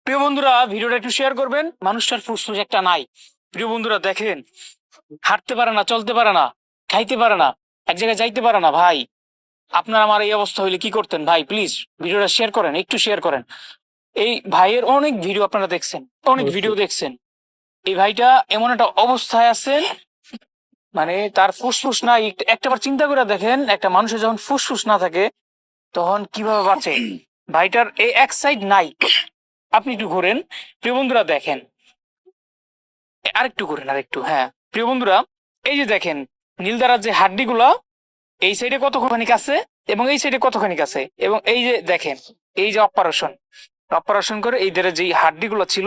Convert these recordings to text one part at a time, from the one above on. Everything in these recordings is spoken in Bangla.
প্রিয় বন্ধুরা, ভিডিওটা একটু শেয়ার করবেন। মানুষটার ফুসফুস একটা নাই। প্রিয় বন্ধুরা দেখেন, হাঁটতে পারে না, চলতে পারে না, খাইতে পারে না, এক জায়গায় যাইতে পারে না। ভাই, আপনার আমার এই অবস্থা হইলে কি করতেন? ভাই প্লিজ ভিডিওটা শেয়ার করেন, একটু শেয়ার করেন। এই ভাইয়ের অনেক ভিডিও আপনারা দেখছেন, অনেক ভিডিও অবশ্যই। দেখছেন। এই ভাইটা এমন একটা অবস্থায় আছেন, মানে তার ফুসফুস নাই। একটাবার চিন্তা করে দেখেন, একটা মানুষের যখন ফুসফুস না থাকে তখন কিভাবে বাঁচে। ভাইটার এই এক সাইড নাই। আপনি একটু ঘোরেন, প্রিয় বন্ধুরা দেখেন। আরেকটু করেন, আরেকটু, হ্যাঁ। প্রিয় বন্ধুরা, এই যে দেখেন, নীলদারার যে হাড্ডিগুলা এই সাইডে কতখানি আছে এবং এই সাইডে কতখানি আছে, এবং এই যে দেখেন, এই যে অপারেশন অপারেশন করে এই ধারে যে হাড্ডিগুলো ছিল,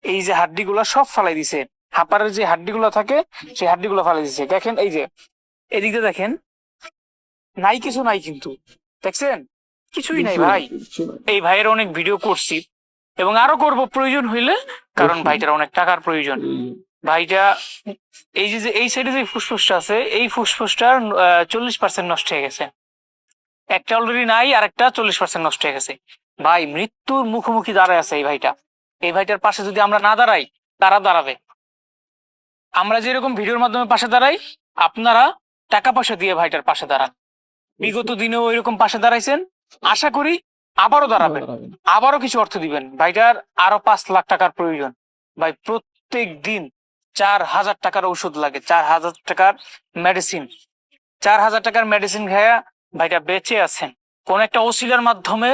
এই যে হাড্ডিগুলা সব ফালাই দিছে। হাঁপারের যে হাড্ডিগুলো থাকে সেই হাড্ডিগুলো ফালাই দিছে। দেখেন এই যে এদিকে দেখেন, নাই কিছু নাই, কিন্তু দেখছেন কিছুই নাই ভাই। এই ভাইয়ের অনেক ভিডিও করছি এবং আরো করব প্রয়োজন হইলে, কারণ অবশ্যই। ভাইটার অনেক টাকার প্রয়োজন। ভাইটা এই যে এই সাইডে যে ফুসফুসটা আছে, এই ফুসফুসটার 40% নষ্ট হয়ে গেছে। একটা অলরেডি নাই, আর একটা 40% নষ্ট হয়ে গেছে। ভাই মৃত্যুর মুখোমুখি দাঁড়ায় আছে এই ভাইটা। এই ভাইটার পাশে যদি আমরা না দাঁড়াই, তারা দাঁড়াবে। আমরা যেরকম ভিডিওর মাধ্যমে পাশে দাঁড়াই, আপনারা টাকা পয়সা দিয়ে ভাইটার পাশে দাঁড়ান। বিগত দিনেও এরকম পাশে দাঁড়াইছেন, আশা করি আবারও দাঁড়াবেন। আবারও কিছু অর্থ দিবেন। ভাইটার আরো 5 লাখ টাকার প্রয়োজন। ভাই প্রত্যেক দিন 4,000 টাকার ঔষধ লাগে, 4,000 টাকার মেডিসিন। 4,000 টাকার মেডিসিন খায়া ভাইটা বেঁচে আছেন। কোন একটা ওসিলার মাধ্যমে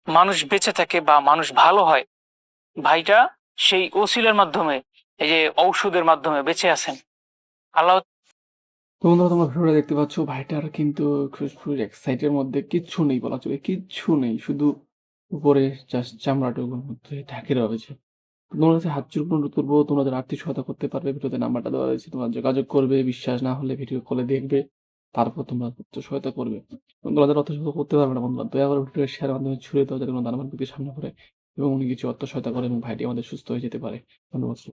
মানুষ বেঁচে থাকে বা মানুষ ভালো হয়। ভাইটা সেই ওসিলার মাধ্যমে, এই যে ঔষধের মাধ্যমে বেঁচে আছেন। আল্লাহ। তো বন্ধুরা, তোমরা ভিডিওটা দেখতে পাচ্ছ, ভাইটার কিন্তু ফুসফুস এক সাইডের মধ্যে কিচ্ছু নেই বলা চলে, কিচ্ছু নেই, শুধু উপরে জাস্ট চামড়াটুকুর মধ্যে ঢাকে রয়েছে। তোমরা কাছে হাত জোড় করে অনুরোধ করবো, তোমাদের আর্থিক সহায়তা করতে পারবে, ভিডিওতে নাম্বারটা দেওয়া রয়েছে, তোমরা যোগাযোগ করবে। বিশ্বাস না হলে ভিডিও কলে দেখবে, তারপর তোমরা সহায়তা করবে। তোমাদের অর্থ সহায়তা করতে পারবে না বন্ধুরা, দয়া করে ভিডিও শেয়ারের মাধ্যমে ছড়িয়ে দাও, যাতে কোনো দানবান ব্যক্তির সামনে পড়ে এবং উনি কিছু অর্থ সহায়তা করে এবং ভাইটি আমাদের সুস্থ হয়ে যেতে পারে। ধন্যবাদ।